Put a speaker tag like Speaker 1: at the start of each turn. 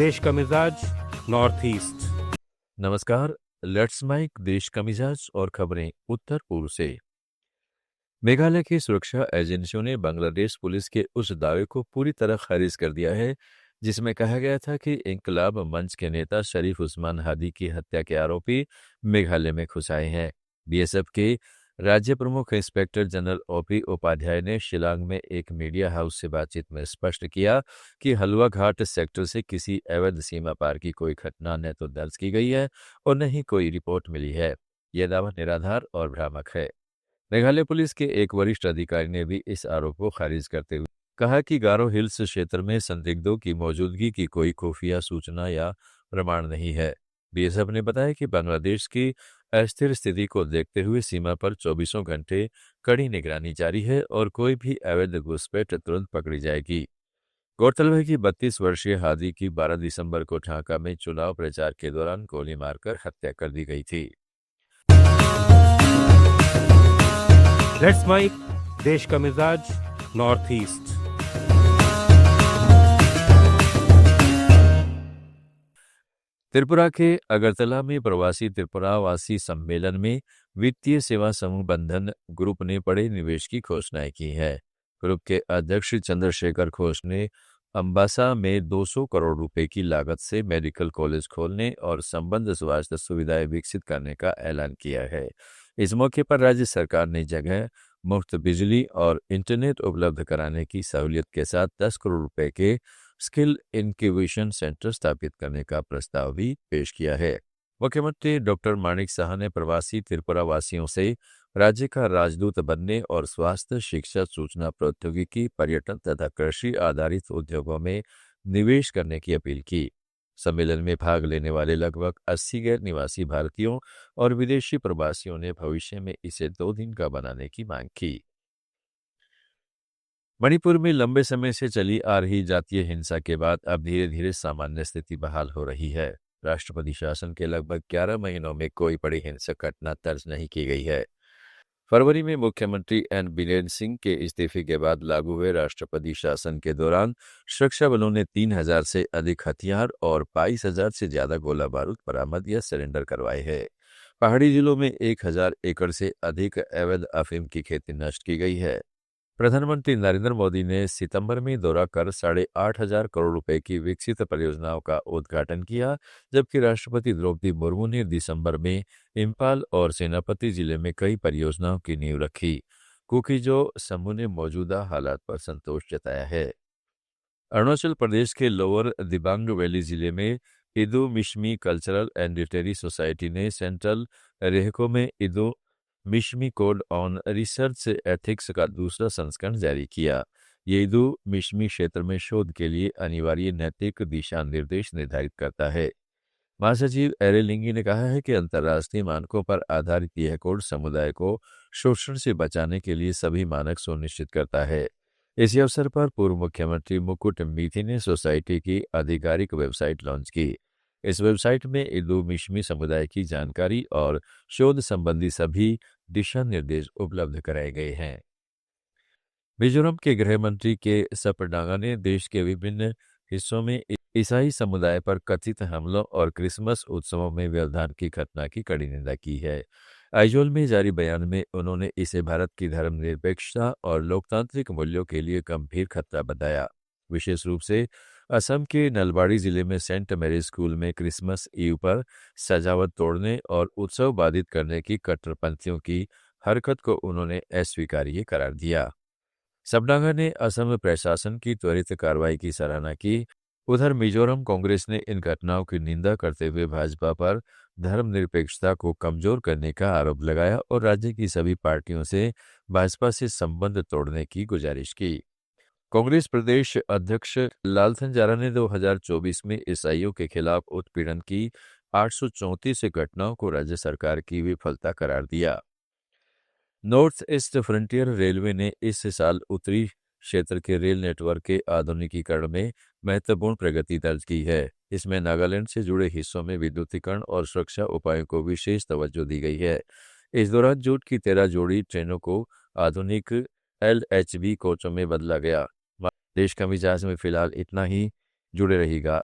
Speaker 1: देश का मिजाज नॉर्थ ईस्ट।
Speaker 2: नमस्कार। लेट्स माइक देश का मिजाज और खबरें उत्तर पूर्व से। मेघालय की सुरक्षा एजेंसियों ने बांग्लादेश पुलिस के उस दावे को पूरी तरह खारिज कर दिया है जिसमें कहा गया था कि इंकलाब मंच के नेता शरीफ उस्मान हादी की हत्या के आरोपी मेघालय में घुस आए हैं। बीएसएफ के राज्य प्रमुख इंस्पेक्टर जनरल ओपी उपाध्याय ने शिलांग में एक मीडिया हाउस से बातचीत में स्पष्ट किया कि हलवा घाट सेक्टर से किसी अवैध सीमा पार की कोई घटना न तो दर्ज की गई है और न ही कोई रिपोर्ट मिली है। यह दावा निराधार और भ्रामक है। मेघालय पुलिस के एक वरिष्ठ अधिकारी ने भी इस आरोप को खारिज करते हुए कहा कि गारो हिल्स क्षेत्र में संदिग्धों की मौजूदगी की कोई खुफिया सूचना या प्रमाण नहीं है। बीएसएफ ने बताया कि बांग्लादेश की अस्थिर स्थिति को देखते हुए सीमा पर 24 घंटे कड़ी निगरानी जारी है और कोई भी अवैध घुसपैठ तुरंत पकड़ी जाएगी। गौरतलब है कि 32 वर्षीय हादी की 12 दिसंबर को ढाका में चुनाव प्रचार के दौरान गोली मारकर हत्या कर दी गई थी।
Speaker 1: लेट्स माइक देश का मिजाज नॉर्थ ईस्ट।
Speaker 2: त्रिपुरा के अगरतला में प्रवासी त्रिपुरावासी सम्मेलन में वित्तीय सेवा समूह बंधन ग्रुप ने बड़े निवेश की घोषणाएं की है। ग्रुप के अध्यक्ष चंद्रशेखर घोष ने अंबासा में 200 करोड़ रुपए की लागत से मेडिकल कॉलेज खोलने और संबद्ध स्वास्थ्य सुविधाएं विकसित करने का ऐलान किया है। इस मौके पर राज्य सरकार ने जगह, मुफ्त बिजली और इंटरनेट उपलब्ध कराने की सहूलियत के साथ 10 करोड़ रुपए के स्किल इंक्यूबेशन सेंटर स्थापित करने का प्रस्ताव भी पेश किया है। मुख्यमंत्री डॉक्टर माणिक साहा ने प्रवासी त्रिपुरा वासियों से राज्य का राजदूत बनने और स्वास्थ्य, शिक्षा, सूचना प्रौद्योगिकी, पर्यटन तथा कृषि आधारित उद्योगों में निवेश करने की अपील की। सम्मेलन में भाग लेने वाले लगभग 80 गैर निवासी भारतीयों और विदेशी प्रवासियों ने भविष्य में इसे 2 दिन का बनाने की मांग की। मणिपुर में लंबे समय से चली आ रही जातीय हिंसा के बाद अब धीरे धीरे सामान्य स्थिति बहाल हो रही है। राष्ट्रपति शासन के लगभग 11 महीनों में कोई बड़ी हिंसक घटना दर्ज नहीं की गई है। फरवरी में मुख्यमंत्री एन बीरेन सिंह के इस्तीफे के बाद लागू हुए राष्ट्रपति शासन के दौरान सुरक्षा बलों ने 3000 से अधिक हथियार और 22,000 से ज्यादा गोला बारूद बरामद या सरेंडर करवाए हैं। पहाड़ी जिलों में 1000 एकड़ से अधिक अवैध अफीम की खेती नष्ट की गई है। प्रधानमंत्री नरेंद्र मोदी ने सितंबर में दौरा कर 8,500 करोड़ रुपए की विकसित परियोजनाओं का उद्घाटन किया, जबकि राष्ट्रपति द्रौपदी मुर्मू ने दिसंबर में इम्फाल और सेनापति जिले में कई परियोजनाओं की नींव रखी। कुकीजो समूह ने मौजूदा हालात पर संतोष जताया है। अरुणाचल प्रदेश के लोअर दिबांग वैली जिले में Idu Mishmi cultural and literary society ने सेंट्रल रेहको में Idu Mishmi code on research ethics का दूसरा संस्करण जारी किया। ये इदू मिशमी क्षेत्र में शोध के लिए अनिवार्य नैतिक दिशा निर्देश निर्धारित करता है। महासचिव एरेलिंगी ने कहा है कि अंतर्राष्ट्रीय मानकों पर आधारित यह कोड समुदाय को शोषण से बचाने के लिए सभी मानक सुनिश्चित करता है। इसी अवसर पर पूर्व मुख्यमंत्री मुकुट मीथी ने सोसाइटी की आधिकारिक वेबसाइट लॉन्च की। इस वेबसाइट में इदू मिशमी समुदाय की जानकारी और शोध संबंधी सभी दिशा निर्देश उपलब्ध कराए गए हैं। मिजोरम के गृह मंत्री के सपडांगा ने देश के विभिन्न हिस्सों में ईसाई समुदाय पर कथित हमलों और क्रिसमस उत्सवों में व्यवधान की घटना की कड़ी निंदा की है। आइजोल में जारी बयान में उन्होंने इसे भारत की धर्मनिरपेक्षता और लोकतांत्रिक मूल्यों के लिए गंभीर खतरा बताया। विशेष रूप से असम के नलबाड़ी जिले में सेंट मैरी स्कूल में क्रिसमस ईव पर सजावट तोड़ने और उत्सव बाधित करने की कट्टरपंथियों की हरकत को उन्होंने अस्वीकार्य करार दिया। सबडांगा ने असम प्रशासन की त्वरित कार्रवाई की सराहना की। उधर मिजोरम कांग्रेस ने इन घटनाओं की निंदा करते हुए भाजपा पर धर्मनिरपेक्षता को कमजोर करने का आरोप लगाया और राज्य की सभी पार्टियों से भाजपा से संबंध तोड़ने की गुजारिश की। कांग्रेस प्रदेश अध्यक्ष लालथन जारा ने 2024 में ईसाइयों के खिलाफ उत्पीड़न की 834 घटनाओं को राज्य सरकार की विफलता करार दिया। नॉर्थ ईस्ट फ्रंटियर रेलवे ने इस साल उत्तरी क्षेत्र के रेल नेटवर्क के आधुनिकीकरण में महत्वपूर्ण प्रगति दर्ज की है। इसमें नागालैंड से जुड़े हिस्सों में विद्युतीकरण और सुरक्षा उपायों को विशेष तवज्जो दी गई है। इस दौरान जूट की 13 जोड़ी ट्रेनों को आधुनिक LHB कोचों में बदला गया। देश का मिजाज में फिलहाल इतना ही। जुड़े रहिएगा